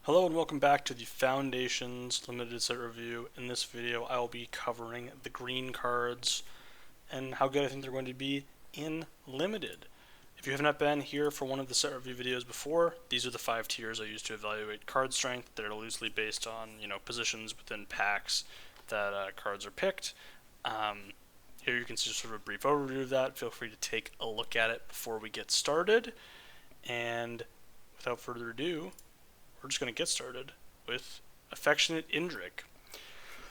Hello and welcome back to the Foundations Limited Set Review. In this video I will be covering the green cards and how good I think they're going to be in Limited. If you have not been here for one of the set review videos before, these are the 5 tiers I use to evaluate card strength. They're loosely based on, positions within packs that cards are picked. Here you can see sort of a brief overview of that. Feel free to take a look at it before we get started. And without further ado, we're just going to get started with Affectionate Indri.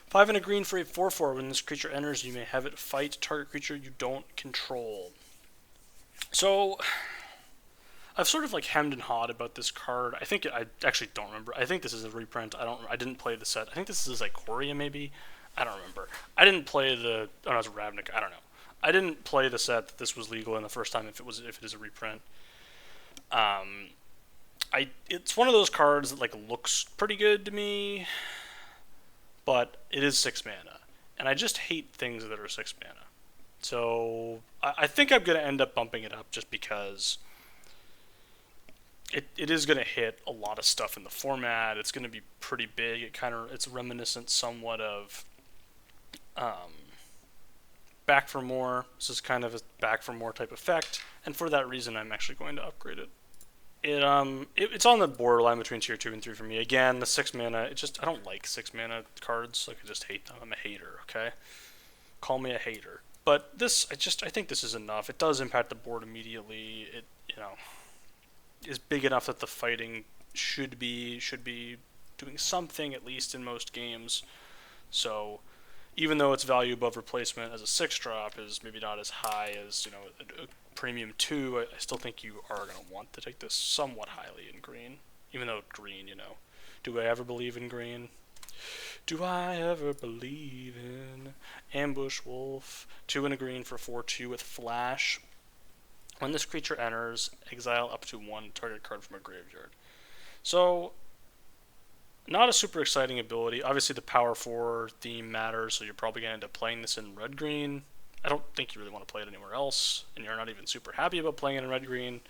5 and a green for a 4/4. When this creature enters, you may have it fight target creature you don't control. So, I've sort of hemmed and hawed about this card. I actually don't remember. I think this is a reprint. I didn't play the set. I think this is Ikoria maybe. I don't remember. I didn't play the. Oh no, it's Ravnik. I don't know. I didn't play the set that this was legal in the first time. If it is a reprint. It's one of those cards that looks pretty good to me, but it is 6 mana, and I just hate things that are 6 mana. So I think I'm gonna end up bumping it up just because it is gonna hit a lot of stuff in the format. It's gonna be pretty big. It's reminiscent somewhat of Back for More. This is kind of a Back for More type effect, and for that reason, I'm actually going to upgrade it. It's on the borderline between tier 2 and 3 for me. Again, the 6 mana, I don't like 6 mana cards. I just hate them. I'm a hater, okay? Call me a hater. But this, I think this is enough. It does impact the board immediately. It, is big enough that the fighting should be doing something, at least in most games. So, even though its value above replacement as a 6-drop is maybe not as high as, a premium 2, I still think you are going to want to take this somewhat highly in green. Even though green, do I ever believe in green? Do I ever believe in Ambush Wolf? 2 and a green for 4/2 with Flash. When this creature enters, exile up to 1 target card from a graveyard. So, not a super exciting ability. Obviously, the power 4 theme matters, so you're probably going to end up playing this in red-green. I don't think you really want to play it anywhere else, and you're not even super happy about playing it in red-green,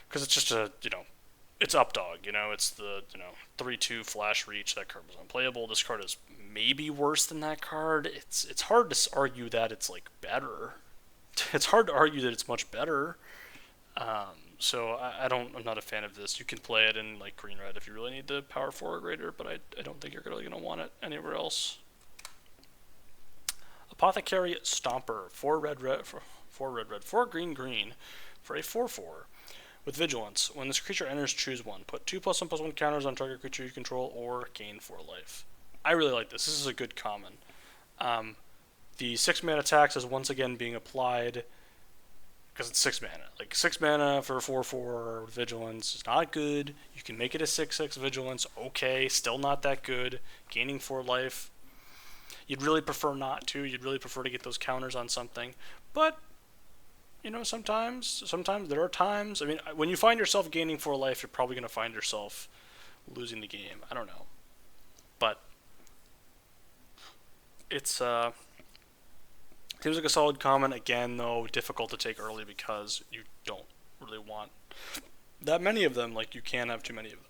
because it's just it's Updog, it's the, 3/2 Flash Reach. That card was unplayable. This card is maybe worse than that card. It's hard to argue that it's, better. It's hard to argue that it's much better. So I'm not a fan of this. You can play it in green-red if you really need the power 4 or greater, but I don't think you're really going to want it anywhere else. Apothecary Stomper, 4 red, 4 green for a 4/4 with Vigilance. When this creature enters, choose 1. Put 2+1/+1 counters on target creature you control or gain 4 life. I really like this. This is a good common. The 6 mana tax is once again being applied because it's 6 mana. 6 mana for a 4/4 Vigilance is not good. You can make it a 6/6 Vigilance. Okay, still not that good. Gaining 4 life. You'd really prefer not to. You'd really prefer to get those counters on something. But, sometimes there are times. I mean, when you find yourself gaining 4 life, you're probably going to find yourself losing the game. I don't know. But, it's, seems like a solid common. Again, though, difficult to take early because you don't really want that many of them. You can't have too many of them.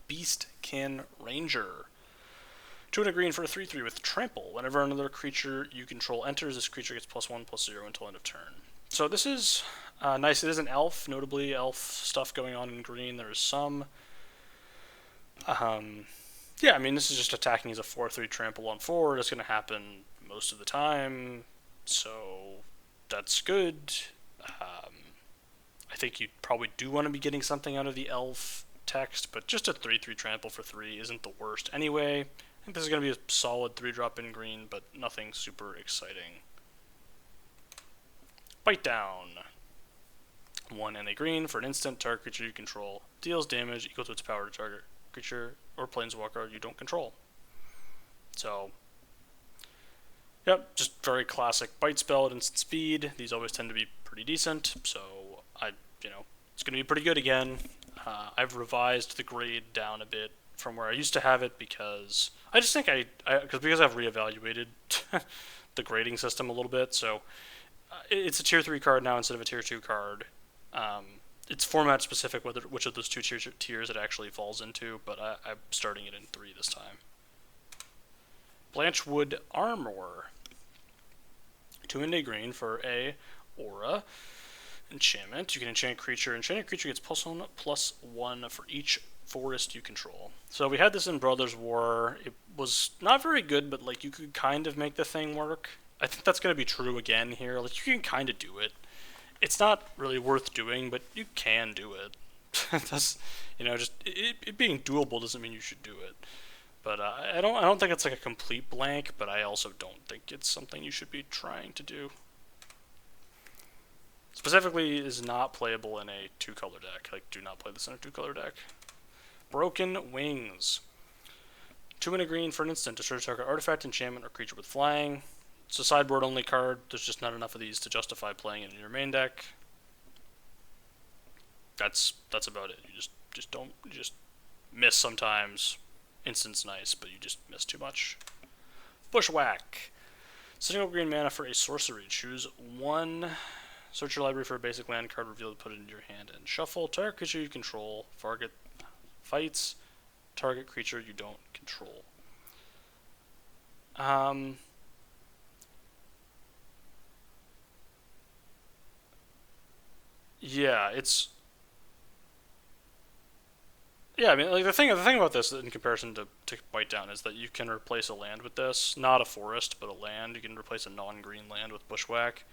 Beastkin Ranger. 2 and a green for a 3/3 with Trample. Whenever another creature you control enters, this creature gets +1/+0 until end of turn. So this is nice. It is an elf, notably elf stuff going on in green. There is some. Yeah, I mean, this is just attacking as a 4/3 Trample on 4. That's going to happen most of the time, so that's good. I think you probably do want to be getting something out of the elf text, but just a 3/3 Trample for 3 isn't the worst anyway. I think this is going to be a solid 3-drop in green, but nothing super exciting. Bite Down. 1 and a green for an instant. Target creature you control deals damage equal to its power to target creature or planeswalker you don't control. So, yep, just very classic bite spell at instant speed. These always tend to be pretty decent, so it's going to be pretty good again. I've revised the grade down a bit from where I used to have it because I just think because I've reevaluated the grading system a little bit. So it's a tier 3 card now instead of a tier 2 card. it's format specific which of those two tiers it actually falls into, but I'm starting it in 3 this time. Blancwood Armor. 2 and a green for a aura enchantment. You can enchant a creature. Enchanted creature gets +1/+1 for each forest you control. So we had this in Brothers War. It was not very good, but like you could kind of make the thing work. I think that's going to be true again here. Like you can kind of do it. It's not really worth doing, but you can do it. That's, you know, just it being doable doesn't mean you should do it. But I don't think it's like a complete blank, but I also don't think it's something you should be trying to do. Specifically, is not playable in a 2-color deck. Like, do not play this in a 2-color deck. Broken Wings. 2 and a green for an instant. Destroy target artifact, enchantment, or creature with flying. It's a sideboard only card. There's just not enough of these to justify playing it in your main deck. That's about it. You just miss sometimes. Instant's nice, but you just miss too much. Bushwack. Single green mana for a sorcery. Choose 1. Search your library for a basic land card, reveal it, put it into your hand, and shuffle. Target creature you control. Target fights. Target creature you don't control. Yeah, it's... Yeah, I mean, like the thing about this in comparison to Bite Down is that you can replace a land with this, not a forest, but a land. You can replace a non-green land with Bushwack,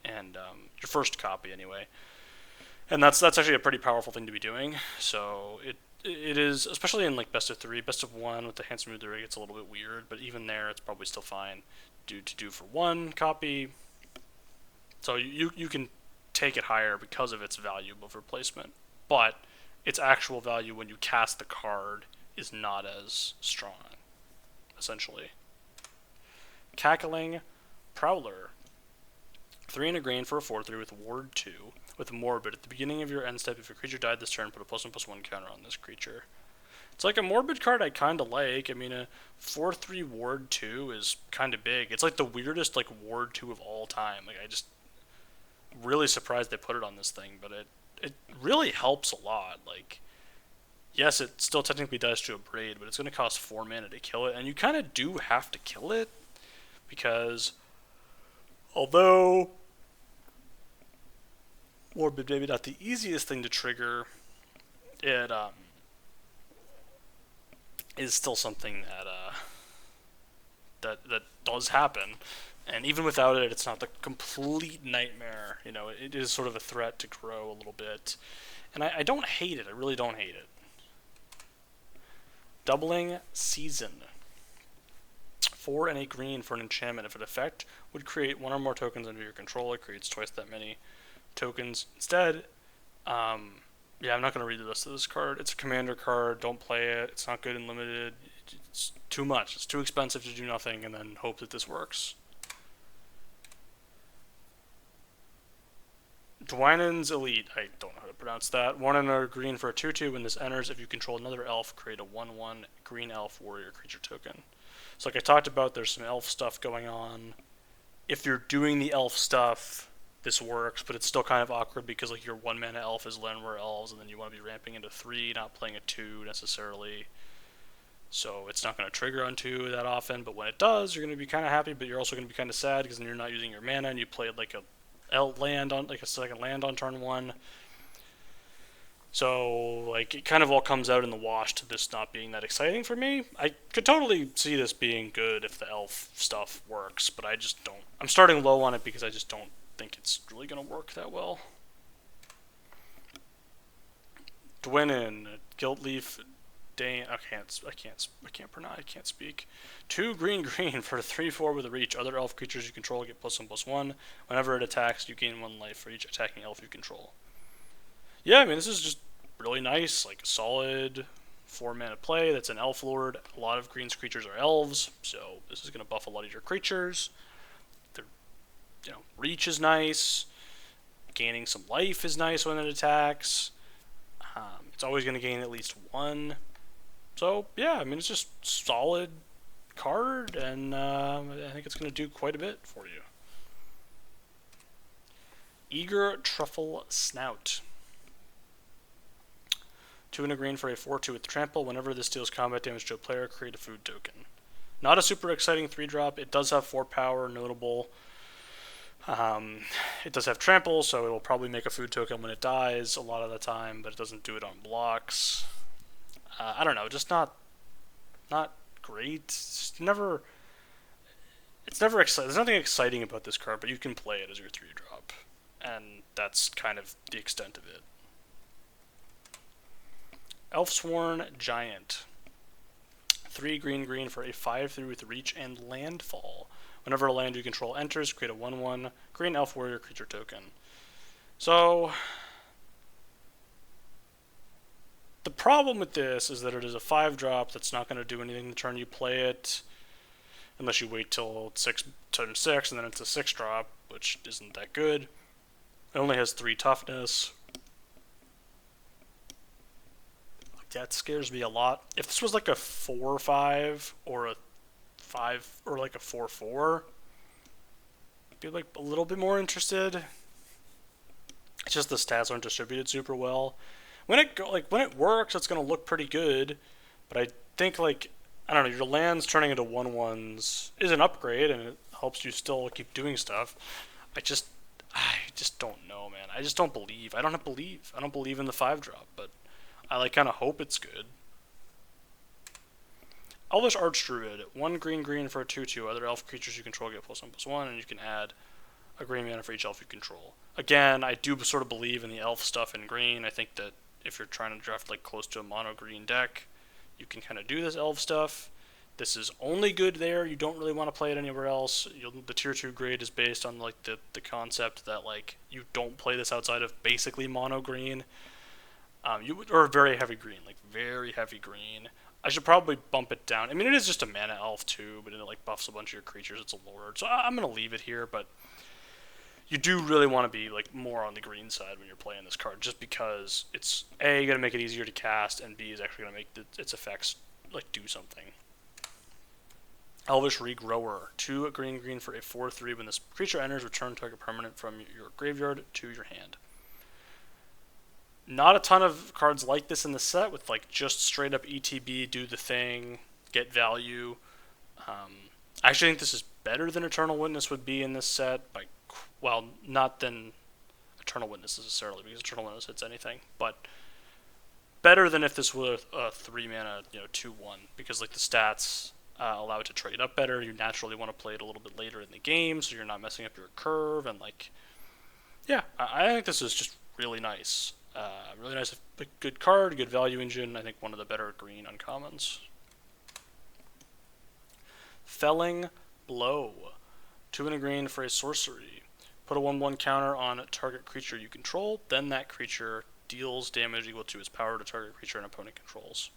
and your first copy anyway. And that's actually a pretty powerful thing to be doing. So it is, especially in like best of 3, best of 1 with the hand smoother, it gets a little bit weird, but even there, it's probably still fine to do for 1 copy. So you can take it higher because of its value of replacement, but its actual value when you cast the card is not as strong, essentially. Cackling Prowler. 3 and a green for a 4/3 with Ward 2 with Morbid. At the beginning of your end step, if your creature died this turn, put a +1/+1 counter on this creature. It's like a Morbid card I kind of like. I mean, a 4/3 Ward 2 is kind of big. It's like the weirdest like Ward 2 of all time. Like I just really surprised they put it on this thing, but it really helps a lot. Like, yes, it still technically dies to a Braid, but it's going to cost 4 mana to kill it, and you kind of do have to kill it, because although Morbid maybe not the easiest thing to trigger, it is still something that does happen. And even without it, it's not the complete nightmare. You know, it is sort of a threat to grow a little bit. And I don't hate it. I really don't hate it. Doubling Season. 4 and a green for an enchantment. If an effect would create 1 or more tokens under your control, it creates twice that many tokens. Instead, yeah, I'm not going to read the rest of this card. It's a commander card. Don't play it. It's not good in limited. It's too much. It's too expensive to do nothing and then hope that this works. Dwynen's Elite. I don't know how to pronounce that. 1 and a green for a 2/2. When this enters, if you control another elf, create a 1/1 green elf warrior creature token. So like I talked about, there's some elf stuff going on. If you're doing the elf stuff, this works, but it's still kind of awkward because like your 1 mana elf is Lenor Elves, and then you want to be ramping into 3, not playing a 2 necessarily. So it's not going to trigger on 2 that often, but when it does, you're going to be kind of happy, but you're also going to be kind of sad because then you're not using your mana and you played like a land on like a second land on turn 1. So like it kind of all comes out in the wash to this not being that exciting for me. I could totally see this being good if the elf stuff works, but I just don't. I'm starting low on it because I just don't think it's really going to work that well. Dwynen, Guiltleaf, Dane. I can't speak. 2 green for a 3/4 with a reach. Other elf creatures you control get +1/+1. Whenever it attacks, you gain 1 life for each attacking elf you control. Yeah, I mean this is just really nice, like a solid 4 mana play. That's an elf lord. A lot of green's creatures are elves, so this is going to buff a lot of your creatures. Their, reach is nice. Gaining some life is nice when it attacks. It's always going to gain at least 1. So, yeah, I mean, it's just solid card, and I think it's going to do quite a bit for you. Eager Truffle Snout. 2 and a green for a 4/2 with trample. Whenever this deals combat damage to a player, create a food token. Not a super exciting 3-drop. It does have 4 power, notable. It does have trample, so it will probably make a food token when it dies a lot of the time, but it doesn't do it on blocks. I don't know, just not great. It's never exciting. There's nothing exciting about this card, but you can play it as your 3-drop, and that's kind of the extent of it. Elfsworn Giant. 3 green for a 5/3 with reach and landfall. Whenever a land you control enters, create a 1/1 green elf warrior creature token. So, the problem with this is that it is a 5-drop that's not going to do anything the turn you play it, unless you wait till turn 6, and then it's a 6-drop, which isn't that good. It only has 3 toughness. That scares me a lot. If this was like a 4/5 or a 5 or like a 4/4, I'd be like a little bit more interested. It's just the stats aren't distributed super well. When it works, it's gonna look pretty good. But I think I don't know, your lands turning into 1/1s is an upgrade, and it helps you still keep doing stuff. I just don't know, man. I just don't believe. I don't believe in the 5-drop, but I kind of hope it's good. Elvish Arch Druid. 1 green for a 2/2. Other elf creatures you control get +1/+1, and you can add a green mana for each elf you control. Again, I do sort of believe in the elf stuff in green. I think that if you're trying to draft close to a mono green deck, you can kind of do this elf stuff. This is only good there. You don't really want to play it anywhere else. The tier 2 grade is based on the concept that you don't play this outside of basically mono green. Or very heavy green, very heavy green. I should probably bump it down. I mean, it is just a mana elf too, but it buffs a bunch of your creatures. It's a lord, so I'm gonna leave it here. But you do really want to be more on the green side when you're playing this card, just because it's A, gonna make it easier to cast, and B, is actually gonna make its effects do something. Elvish Reg Growler. 2 green for a 4/3. When this creature enters, return target permanent from your graveyard to your hand. Not a ton of cards like this in the set with just straight up ETB, do the thing, get value. I actually think this is better than Eternal Witness would be in this set. Not than Eternal Witness necessarily, because Eternal Witness hits anything, but better than if this were a 3 mana 2/1, because the stats allow it to trade up better. You naturally want to play it a little bit later in the game, so you're not messing up your curve, and yeah, I think this is just really nice. Really nice, good card, good value engine. I think one of the better green uncommons. Felling Blow. 2 and a green for a sorcery. Put a 1/1 counter on a target creature you control, then that creature deals damage equal to its power to target creature an opponent controls.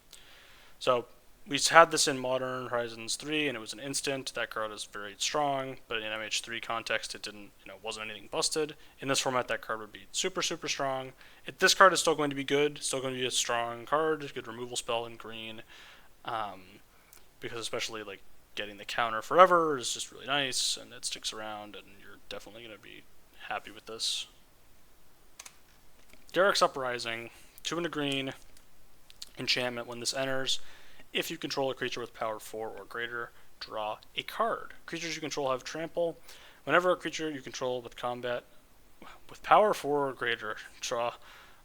So we had this in Modern Horizons 3, and it was an instant. That card is very strong, but in MH3 context, it didn't, wasn't anything busted. In this format, that card would be super, super strong. This card is still going to be good, still going to be a strong card, good removal spell in green, because especially getting the counter forever is just really nice, and it sticks around, and you're definitely going to be happy with this. Garrick's Uprising. 2 and a green enchantment. When this enters, if you control a creature with power 4 or greater, draw a card. Creatures you control have trample. Whenever a creature you control with power 4 or greater, draw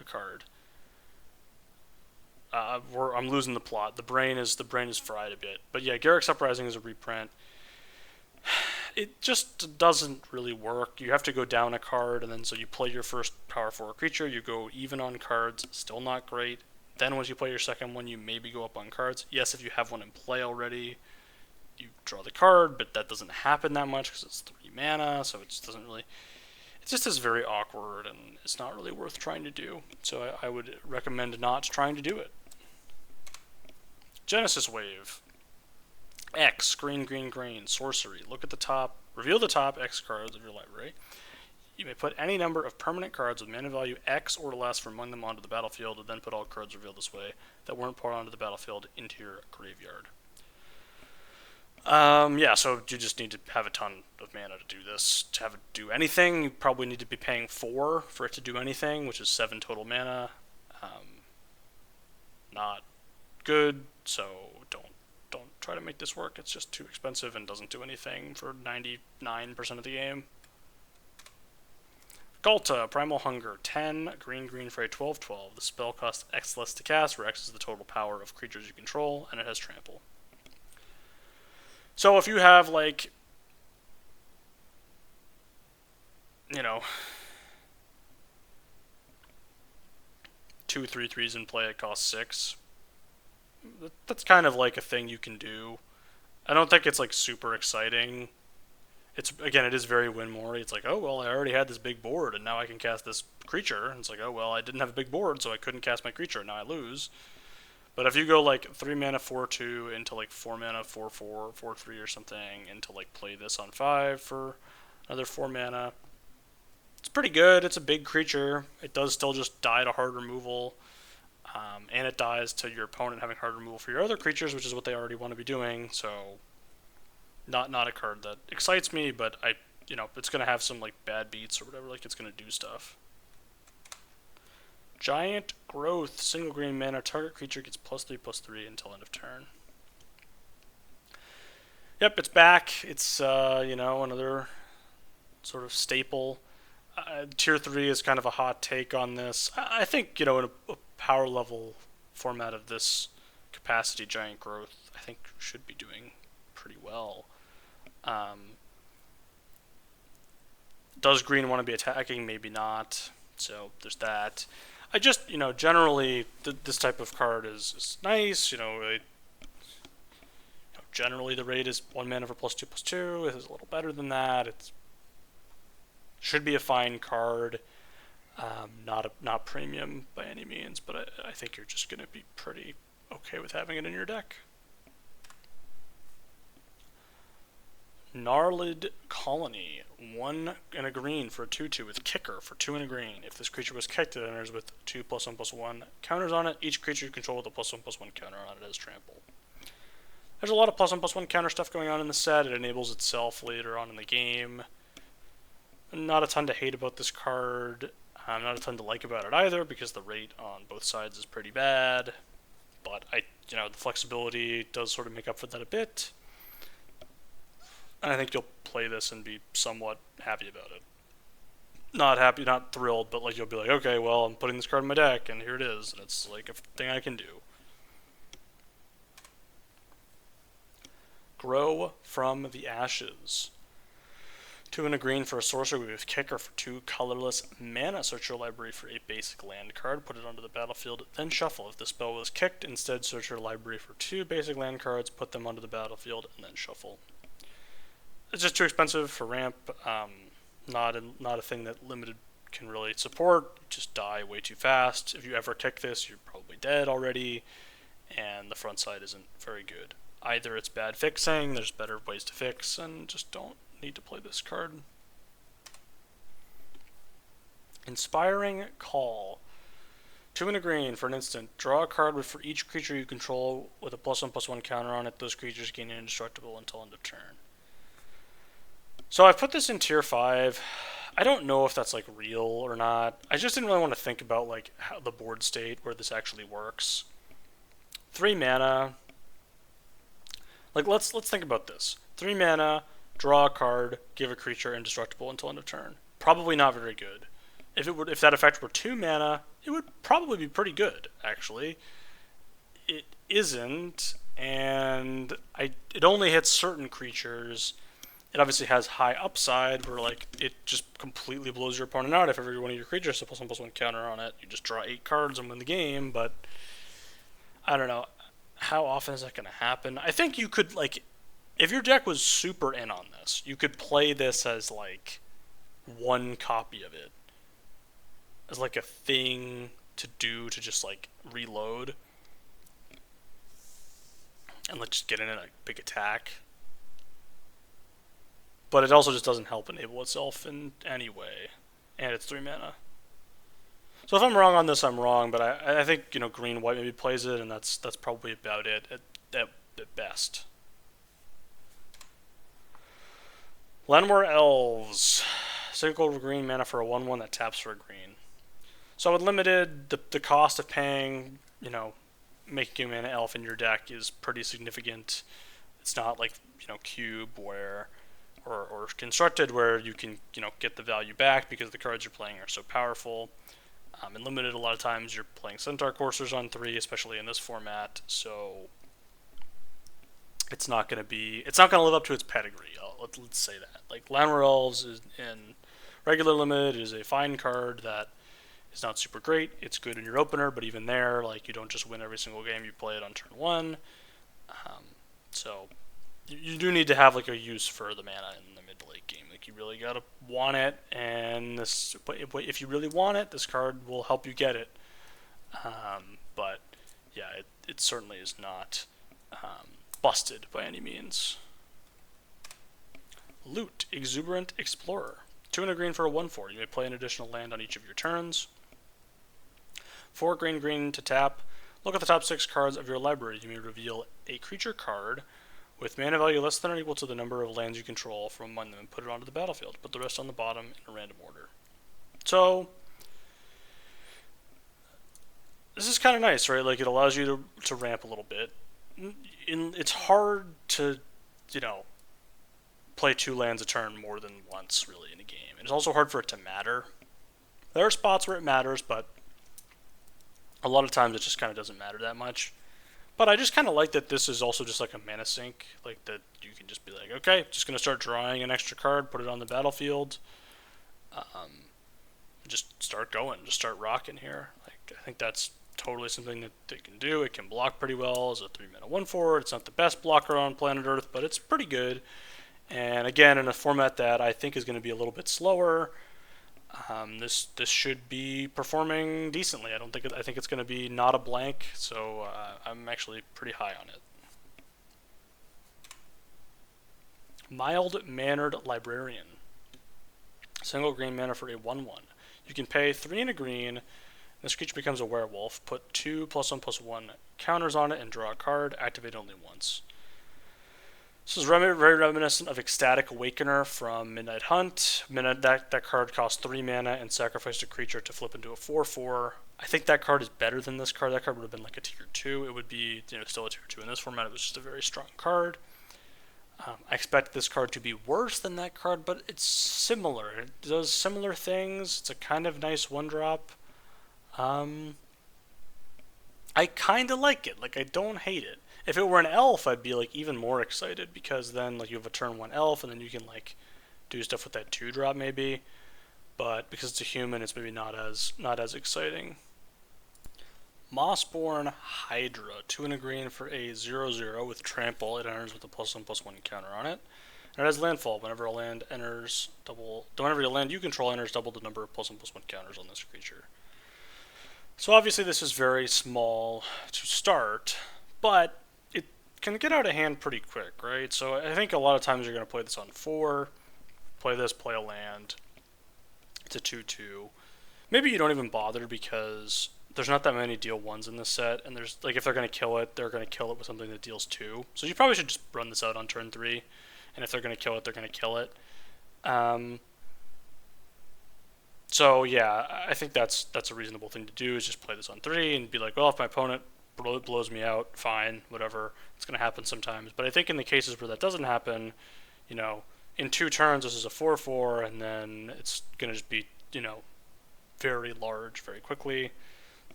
a card. I'm losing the plot. The brain is fried a bit. But yeah, Garrick's Uprising is a reprint. It just doesn't really work. You have to go down a card, and then so you play your first power 4 creature, you go even on cards, still not great. Then once you play your second one, you maybe go up on cards. Yes, if you have one in play already, you draw the card, but that doesn't happen that much because it's 3 mana, so it just doesn't really... It just is very awkward, and it's not really worth trying to do. So I would recommend not trying to do it. Genesis Wave. X, green, sorcery. Look at the top, reveal the top X cards of your library. You may put any number of permanent cards with mana value X or less from among them onto the battlefield, and then put all cards revealed this way that weren't put onto the battlefield into your graveyard. Yeah, so you just need to have a ton of mana to do this. To have it do anything, you probably need to be paying 4 for it to do anything, which is 7 total mana. not good, so don't try to make this work. It's just too expensive and doesn't do anything for 99% of the game. Galta, Primal Hunger, 10, green for a 12/12. The spell costs X less to cast, where X is the total power of creatures you control, and it has trample. So if you have, like, you know, 2 3/3s in play, it costs 6. That's kind of like a thing you can do. I don't think it's like super exciting. Again, it is very win-more. It's like, oh well, I already had this big board and now I can cast this creature. And it's like, oh well, I didn't have a big board, so I couldn't cast my creature. Now I lose. But if you go like 3 mana 4/2 into like 4 mana 4/4 4/3 or something, and to like play this on 5 for another 4 mana, it's pretty good. It's a big creature. It does still just die to hard removal. And it dies to your opponent having hard removal for your other creatures, which is what they already want to be doing. So, not a card that excites me, but it's gonna have some like bad beats or whatever. Like it's gonna do stuff. Giant Growth, single green mana. Target creature gets +3/+3 until end of turn. Yep, it's back. It's another sort of staple. Tier 3 is kind of a hot take on this. I think, in a power level format of this capacity, Giant Growth, I think, should be doing pretty well. Does green want to be attacking? Maybe not. So there's that. I just, generally, this type of card is nice. Generally the rate is 1 mana for +2/+2. It is a little better than that. It's should be a fine card, not premium by any means, but I think you're just going to be pretty okay with having it in your deck. Gnarled Colony, 1 and a green for a 2/2 with Kicker for 2 and a green. If this creature was kicked, it enters with 2 +1/+1 counters on it. Each creature you control with a +1/+1 counter on it has trample. There's a lot of +1/+1 counter stuff going on in the set. It enables itself later on in the game. Not a ton to hate about this card. Not a ton to like about it either, because the rate on both sides is pretty bad. But the flexibility does sort of make up for that a bit. And I think you'll play this and be somewhat happy about it. Not happy, not thrilled, but like you'll be like, okay, well, I'm putting this card in my deck, and here it is, and it's like a thing I can do. Grow from the Ashes. 2 and a green for a sorcerer with Kicker for 2 colorless mana. Search your library for a basic land card, put it onto the battlefield, then shuffle. If the spell was kicked, instead search your library for 2 basic land cards, put them onto the battlefield, and then shuffle. It's just too expensive for ramp. Not a thing that limited can really support. You just die way too fast. If you ever kick this, you're probably dead already, and the front side isn't very good. Either it's bad fixing, there's better ways to fix, and just don't need to play this card. Inspiring Call. 2 and a green for an instant. Draw a card for each creature you control with a +1/+1 counter on it. Those creatures gain indestructible until end of turn. So I've put this in tier 5. I don't know if that's like real or not. I just didn't really want to think about like how the board state where this actually works. 3 mana. Like let's think about this. 3 mana, draw a card, give a creature indestructible until end of turn. Probably not very good. If that effect were 2 mana, it would probably be pretty good, actually. It isn't, and it only hits certain creatures. It obviously has high upside, where like it just completely blows your opponent out if every one of your creatures has a +1/+1 counter on it. You just draw 8 cards and win the game, but I don't know. How often is that going to happen? I think you could, like, if your deck was super in on this, you could play this as like one copy of it. As like a thing to do to just like reload. And like just get in a big attack. But it also just doesn't help enable itself in any way. And it's 3 mana. So if I'm wrong on this, I'm wrong, but I think, green-white maybe plays it, and that's probably about it at best. Lenor Elves. Single green mana for a 1/1 that taps for a green. So with limited, the cost of paying, making a mana elf in your deck is pretty significant. It's not like, Cube where or Constructed where you can, get the value back because the cards you're playing are so powerful. In Limited, a lot of times you're playing Centaur Coursers on 3, especially in this format, so it's not going to live up to its pedigree. Let's say that. Like, Lenor Elves in regular Limited is a fine card that is not super great. It's good in your opener, but even there, like, you don't just win every single game. You play it on turn 1. So you do need to have, like, a use for the mana in the mid to late game. Like, you really got to want it, and if you really want it, this card will help you get it. But yeah, it certainly is not busted by any means. Loot, Exuberant Explorer. 2 and a green for a 1/4. You may play an additional land on each of your turns. 4 green to tap. Look at the top 6 cards of your library. You may reveal a creature card with mana value less than or equal to the number of lands you control from among them and put it onto the battlefield. Put the rest on the bottom in a random order. So this is kind of nice, right? Like, it allows you to ramp a little bit. It's hard to, play 2 lands a turn more than once, really, in a game. And it's also hard for it to matter. There are spots where it matters, but a lot of times it just kind of doesn't matter that much. But I just kind of like that this is also just like a mana sink. Like, that you can just be like, okay, just going to start drawing an extra card, put it on the battlefield. Just start going, just start rocking here. Like, I think that's totally something that they can do. It can block pretty well as a 3-mana 1/4. It's not the best blocker on planet Earth, but it's pretty good. And again, in a format that I think is going to be a little bit slower, this should be performing decently. I think it's going to be not a blank, so I'm actually pretty high on it. Mild-Mannered Librarian. Single green mana for a 1/1. You can pay 3 and a green. This creature becomes a werewolf. Put 2 +1/+1 counters on it and draw a card. Activate only once. This is very reminiscent of Ecstatic Awakener from Midnight Hunt. That card costs 3 mana and sacrificed a creature to flip into a 4/4. I think that card is better than this card. That card would have been like a tier 2. It would be still a tier 2 in this format. It was just a very strong card. I expect this card to be worse than that card, but it's similar. It does similar things. It's a kind of nice 1-drop. I kind of like it. Like, I don't hate it. If it were an elf, I'd be like even more excited, because then like you have a turn 1 elf, and then you can like do stuff with that 2-drop maybe. But because it's a human, it's maybe not as exciting. Mossor Hydra, 2 and a green for a 0/0 with trample. It enters with a +1/+1 counter on it. And it has landfall. Whenever your land you control enters, double the number of +1/+1 counters on this creature. So obviously this is very small to start, but it can get out of hand pretty quick, right? So I think a lot of times you're going to play this on 4, play a land. It's a 2/2. Maybe you don't even bother because there's not that many deal 1s in this set, and there's like, if they're going to kill it, they're going to kill it with something that deals 2. So you probably should just run this out on turn 3, and if they're going to kill it, they're going to kill it. So yeah, I think that's a reasonable thing to do, is just play this on 3 and be like, well, if my opponent blows me out, fine, whatever. It's going to happen sometimes. But I think in the cases where that doesn't happen, in 2 turns this is a 4/4, and then it's going to just be, very large very quickly.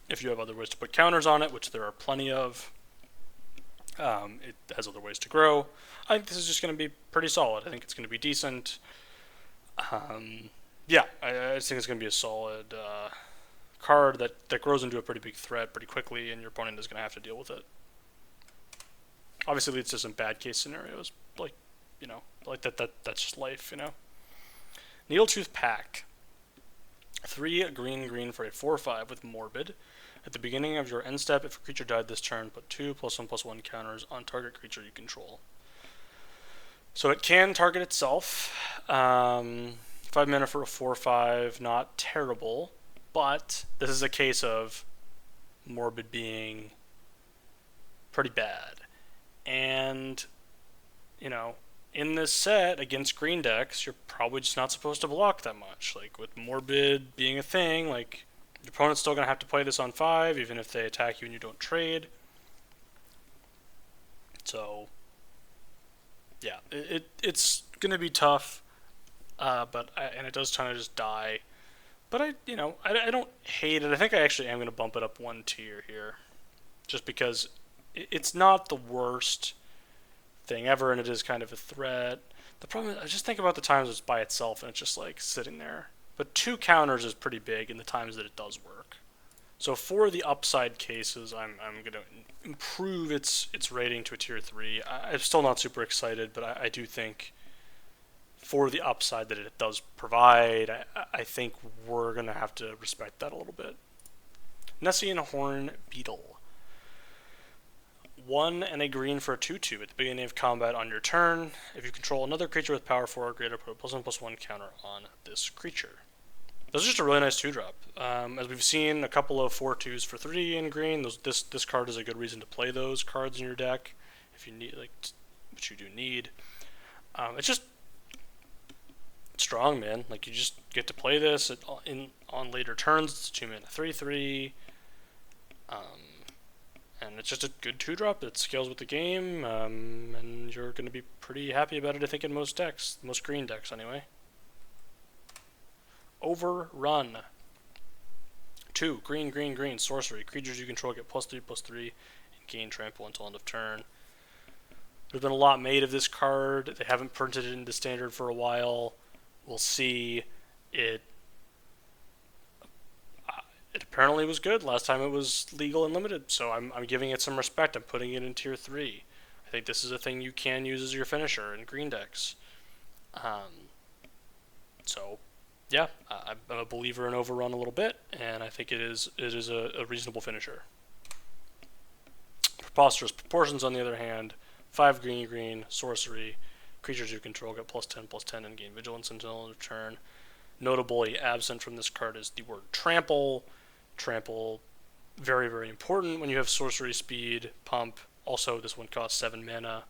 If you have other ways to put counters on it, which there are plenty of, it has other ways to grow. I think this is just going to be pretty solid. I think it's going to be decent. Yeah, I just think it's going to be a solid card that grows into a pretty big threat pretty quickly, and your opponent is going to have to deal with it. Obviously leads to some bad case scenarios, like, that's just life, Needletooth Pack. 3 green for a 4/5 with Morbid. At the beginning of your end step, if a creature died this turn, put 2 +1/+1 counters on target creature you control. So it can target itself. 5 mana for a 4/5, not terrible, but this is a case of Morbid being pretty bad. And, in this set, against green decks, you're probably just not supposed to block that much. Like, with Morbid being a thing, like, Your opponent's still going to have to play this on 5, even if they attack you and you don't trade. So, yeah, it's going to be tough, and it does kind of just die. But I don't hate it. I think I actually am going to bump it up 1 tier here, just because it's not the worst thing ever, and it is kind of a threat. The problem is, I just think about the times it's by itself, and it's just like sitting there. But 2 counters is pretty big in the times that it does work. So for the upside cases, I'm going to improve its rating to a tier 3. I'm still not super excited, but I do think for the upside that it does provide, I think we're going to have to respect that a little bit. Nessi and Horn Beetle. 1 and a green for a 2/2 at the beginning of combat on your turn. If you control another creature with power 4 or greater, put a +1/+1 counter on this creature. This is just a really nice 2-drop. As we've seen, a couple of 4/2s for 3 in green. This card is a good reason to play those cards in your deck if you need, which you do need. It's just strong, man. Like, you just get to play this on later turns. It's a 2-mana 3/3. And it's just a good 2-drop that scales with the game, and you're going to be pretty happy about it, I think, in most decks. Most green decks, anyway. Overrun. 2, green, sorcery. Creatures you control get +3/+3, and gain trample until end of turn. There's been a lot made of this card. They haven't printed it into standard for a while. We'll see. It apparently was good last time it was legal and limited, so I'm giving it some respect. I'm putting it in tier 3. I think this is a thing you can use as your finisher in green decks. So, yeah, I'm a believer in Overrun a little bit, and I think it is a reasonable finisher. Preposterous Proportions, on the other hand, 5 green, sorcery. Creatures you control get +10/+10 and gain vigilance until end of turn. Notably absent from this card is the word trample. Trample, very, very important when you have sorcery speed, pump. Also, this one costs 7 mana.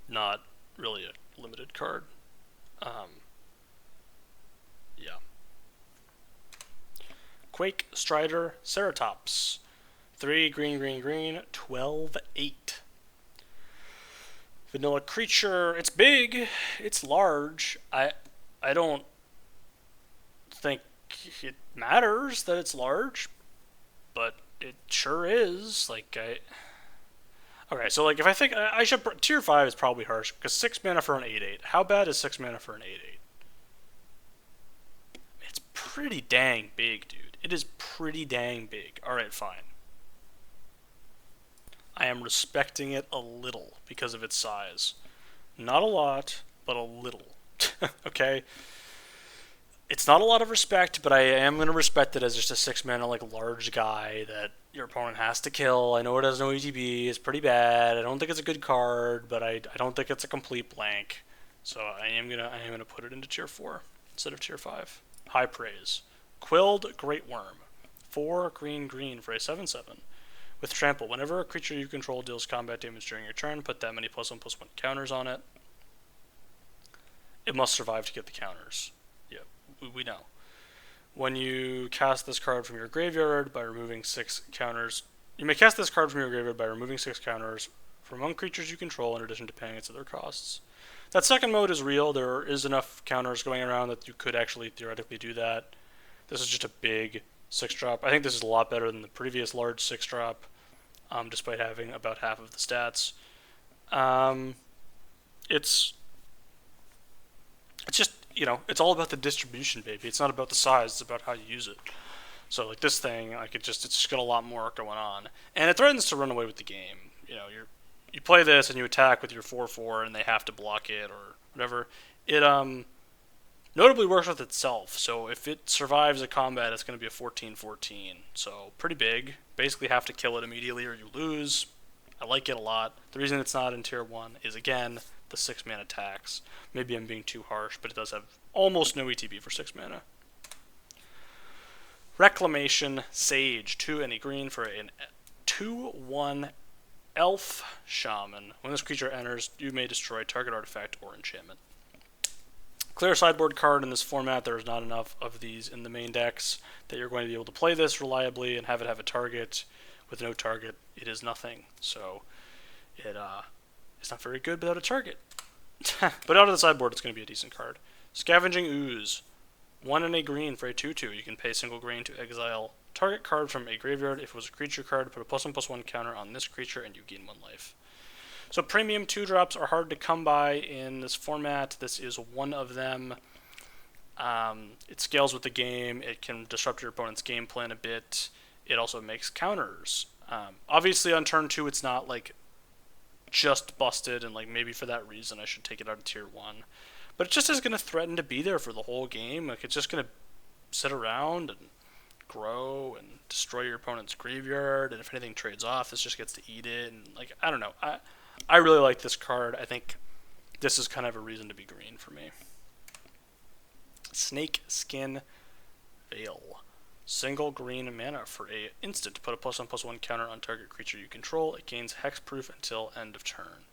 Not really a limited card. Yeah. Quake, Strider, Ceratops. 3 green, 12/8. Vanilla creature. It's big. It's large. I don't think it matters that it's large, but it sure is. Okay, so if I think I should, tier 5 is probably harsh because 6 mana for an 8/8. How bad is 6 mana for an 8/8? It's pretty dang big, dude. It is pretty dang big. All right, fine. I am respecting it a little because of its size. Not a lot, but a little. Okay? It's not a lot of respect, but I am going to respect it as just a 6 mana large guy that your opponent has to kill. I know it has no ETB. It's pretty bad. I don't think it's a good card, but I don't think it's a complete blank. So I am gonna put it into tier 4 instead of tier 5. High praise. Quilled Great Worm. 4 green for a 7/7. With trample, whenever a creature you control deals combat damage during your turn, put that many +1/+1 counters on it. It must survive to get the counters. Yeah, we know. When you cast this card from your graveyard by removing 6 counters, you may cast this card from your graveyard by removing 6 counters from among creatures you control in addition to paying its other costs. That second mode is real. There is enough counters going around that you could actually theoretically do that. This is just a big 6-drop. I think this is a lot better than the previous large 6-drop, despite having about half of the stats. It's just, it's all about the distribution, baby. It's not about the size, it's about how you use it. So this thing, it's just got a lot more going on. And it threatens to run away with the game. You play this and you attack with your 4/4 and they have to block it or whatever. It notably works with itself, so if it survives a combat, it's going to be a 14/14. So pretty big. Basically have to kill it immediately or you lose. I like it a lot. The reason it's not in tier 1 is, again, the 6 mana tax. Maybe I'm being too harsh, but it does have almost no ETB for 6 mana. Reclamation Sage. 2 and a green for a 2/1 Elf Shaman. When this creature enters, you may destroy target artifact or enchantment. Clear sideboard card in this format. There's not enough of these in the main decks that you're going to be able to play this reliably and have it have a target. With no target, it is nothing. So it's not very good without a target. But out of the sideboard, it's going to be a decent card. Scavenging Ooze. 1 and a green for a 2/2. You can pay single green to exile target card from a graveyard. If it was a creature card, put a +1/+1 counter on this creature and you gain 1 life. So premium 2-drops are hard to come by in this format. This is one of them. It scales with the game. It can disrupt your opponent's game plan a bit. It also makes counters. Obviously on turn 2 it's not like just busted, and like maybe for that reason I should take it out of tier 1. But it just is going to threaten to be there for the whole game. Like, it's just going to sit around and grow and destroy your opponent's graveyard. And if anything trades off, this just gets to eat it. And like, I don't know. I really like this card. I think this is kind of a reason to be green for me. Snake Skin Veil. Single green mana for a instant. Put a +1/+1 counter on target creature you control. It gains hexproof until end of turn.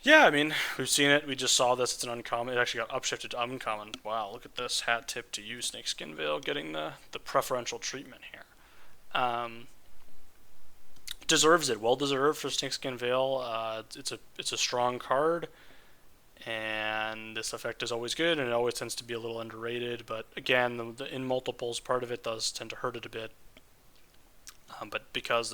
Yeah, I mean, we've seen it. We just saw this. It's an uncommon. It actually got upshifted to uncommon. Wow, look at this. Hat tip to you, Snakeskin Veil, getting the preferential treatment here. Deserves it. Well deserved for Snakeskin Veil. It's a strong card, and this effect is always good, and it always tends to be a little underrated. But again, the in multiples part of it does tend to hurt it a bit. But because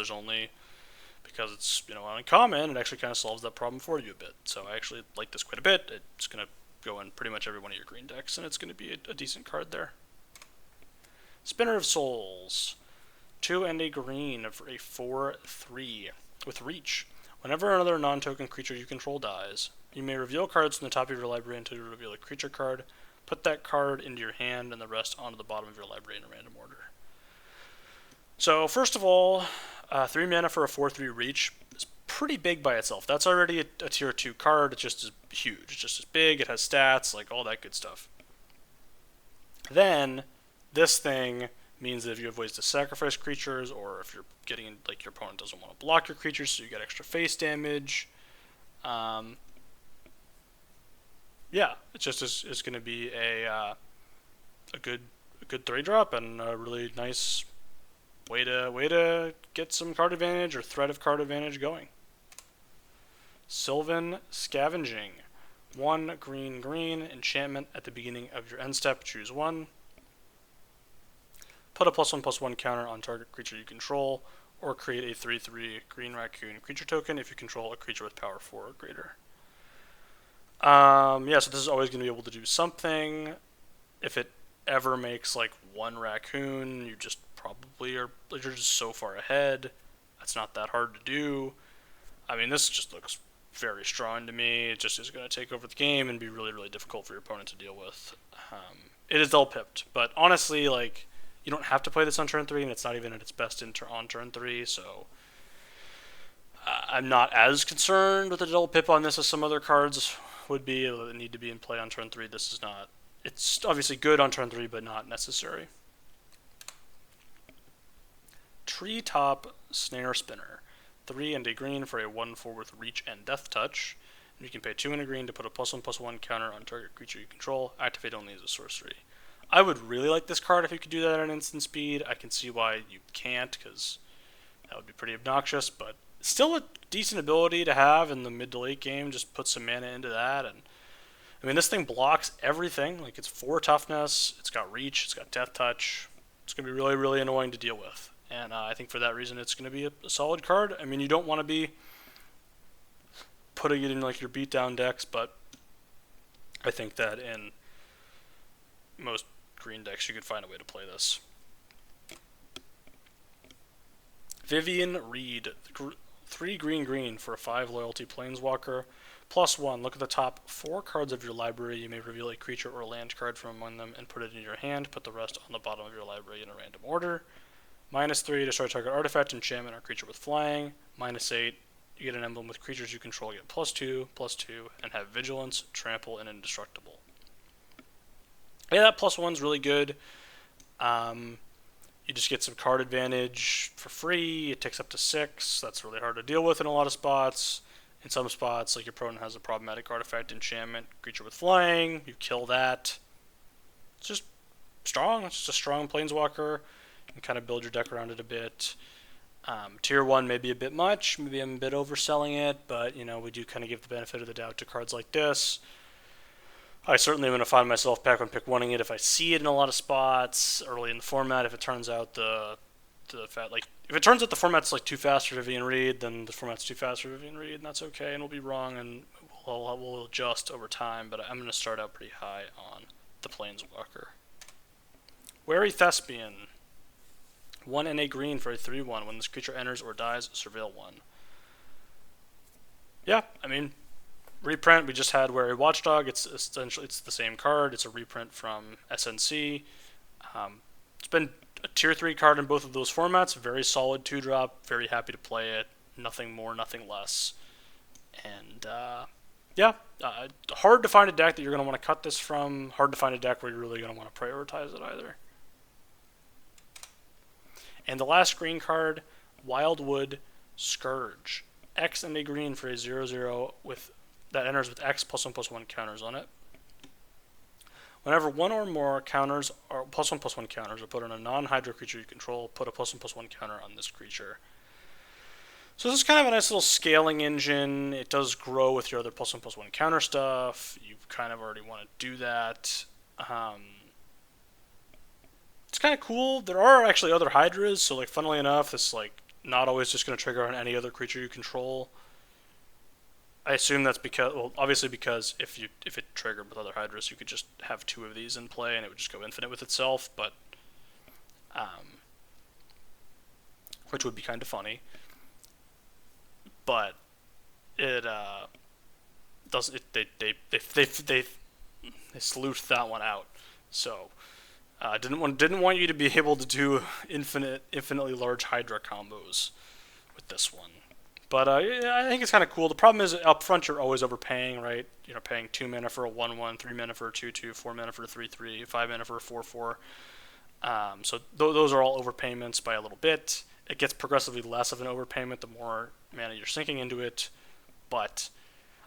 it's uncommon, it actually kind of solves that problem for you a bit. So I actually like this quite a bit. It's going to go in pretty much every one of your green decks, and it's going to be a decent card there. Spinner of Souls. 2 and a green for a 4/3 with reach. Whenever another non-token creature you control dies, you may reveal cards from the top of your library until you reveal a creature card. Put that card into your hand and the rest onto the bottom of your library in a random order. So first of all, 3 mana for a 4/3 reach is pretty big by itself. That's already a tier 2 card. It's just as huge. It's just as big. It has stats, like all that good stuff. Then this thing means that if you have ways to sacrifice creatures, or if you're getting like your opponent doesn't want to block your creatures, so you get extra face damage. Yeah, it just is going to be a good 3-drop and a really nice way to get some card advantage or threat of card advantage going. Sylvan Scavenging. 1 green enchantment at the beginning of your end step. Choose 1. Put a +1/+1 counter on target creature you control, or create a 3/3 green raccoon creature token if you control a creature with power 4 or greater. Yeah, so this is always going to be able to do something. If it ever makes like 1 raccoon, you just probably you're just so far ahead. That's not that hard to do. I mean, this just looks very strong to me. It just is going to take over the game and be really, really difficult for your opponent to deal with. It is dull pipped, but honestly, like, you don't have to play this on turn 3, and it's not even at its best on turn 3, so I'm not as concerned with the dull pip on this as some other cards would be that need to be in play on turn 3. This is not. It's obviously good on turn 3, but not necessary. Treetop Spinner. 3 and a green for a 1/4 with reach and death touch. And you can pay 2 and a green to put a +1/+1 counter on target creature you control. Activate only as a sorcery. I would really like this card if you could do that at instant speed. I can see why you can't, because that would be pretty obnoxious, but still a decent ability to have in the mid to late game. Just put some mana into that, and I mean, this thing blocks everything. Like, it's 4 toughness, it's got reach, it's got death touch. It's going to be really, really annoying to deal with, and I think for that reason it's going to be a solid card. I mean, you don't want to be putting it in like your beatdown decks, but I think that in most green decks you could find a way to play this. Vivian Reed. 3 green for a 5 loyalty planeswalker. +1. Look at the top 4 cards of your library. You may reveal a creature or land card from among them and put it in your hand. Put the rest on the bottom of your library in a random order. -3. Destroy target artifact, enchantment, or creature with flying. -8. You get an emblem with creatures you control. You get +2, and have vigilance, trample, and indestructible. Yeah, that +1's really good. You just get some card advantage for free. It takes up to 6. That's really hard to deal with in a lot of spots. In some spots, like your opponent has a problematic artifact, enchantment, creature with flying, you kill that. It's just strong. It's just a strong planeswalker. You can kind of build your deck around it a bit. Tier 1 may be a bit much. Maybe I'm a bit overselling it, but we do kind of give the benefit of the doubt to cards like this. I certainly am going to find myself back on pick wanting it if I see it in a lot of spots early in the format. If it turns out if it turns out the format's like too fast for Vivian Reed, then the format's too fast for Vivian Reed, and that's okay, and we'll be wrong, and we'll adjust over time. But I'm going to start out pretty high on the Planeswalker. Wary Thespian. 1 and a green for a 3/1. When this creature enters or dies, Surveil 1. Yeah, I mean, reprint. We just had Wary Watchdog. It's essentially the same card. It's a reprint from SNC. It's been a tier 3 card in both of those formats. Very solid 2-drop. Very happy to play it. Nothing more, nothing less. And hard to find a deck that you're going to want to cut this from. Hard to find a deck where you're really going to want to prioritize it either. And the last green card, Wildwood Scourge. X and a green for a 0/0 that enters with X +1/+1 counters on it. Whenever one or more counters or +1/+1 counters are put on a non-Hydra creature you control, put a +1/+1 counter on this creature. So this is kind of a nice little scaling engine. It does grow with your other +1/+1 counter stuff. You kind of already want to do that. It's kind of cool. There are actually other Hydras, so like funnily enough, this not always just going to trigger on any other creature you control. I assume that's obviously because if it triggered with other Hydras, you could just have 2 of these in play and it would just go infinite with itself, but which would be kind of funny. But it doesn't. They sleuthed that one out. So didn't want you to be able to do infinitely large Hydra combos with this one. But I think it's kind of cool. The problem is up front you're always overpaying, right? Paying 2 mana for a 1/1, 3 mana for a 2/2, 4 mana for a 3/3, 5 mana for a 4/4. So those are all overpayments by a little bit. It gets progressively less of an overpayment the more mana you're sinking into it. But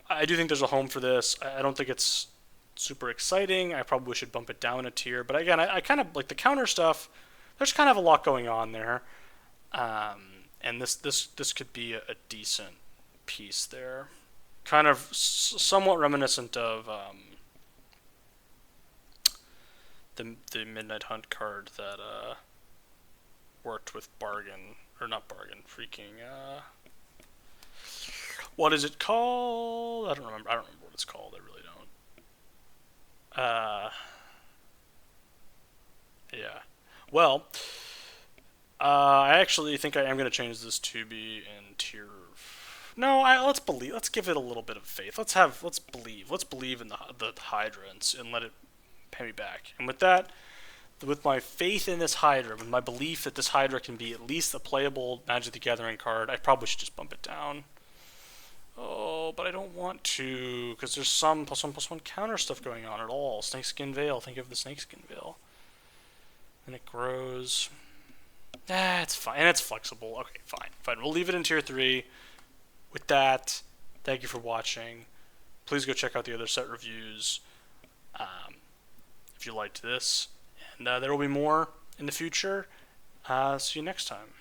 I do think there's a home for this. I don't think it's super exciting. I probably should bump it down a tier. But again, I kind of like the counter stuff. There's kind of a lot going on there. And this could be a decent piece there. Kind of somewhat reminiscent of the Midnight Hunt card that worked with Bargain, or not Bargain, freaking what is it called? I don't remember what it's called. I really don't. Yeah. Well, I actually think I am going to change this to be in tier. No, let's believe. Let's give it a little bit of faith. Let's believe. Let's believe in the Hydrants and let it pay me back. And with that, with my faith in this Hydra, with my belief that this Hydra can be at least a playable Magic the Gathering card, I probably should just bump it down. Oh, but I don't want to, because there's some +1/+1 counter stuff going on at all. Snakeskin Veil. Think of the Snakeskin Veil. And it grows. It's fine. And it's flexible. Okay, fine. We'll leave it in tier 3. With that, thank you for watching. Please go check out the other set reviews if you liked this. And there will be more in the future. See you next time.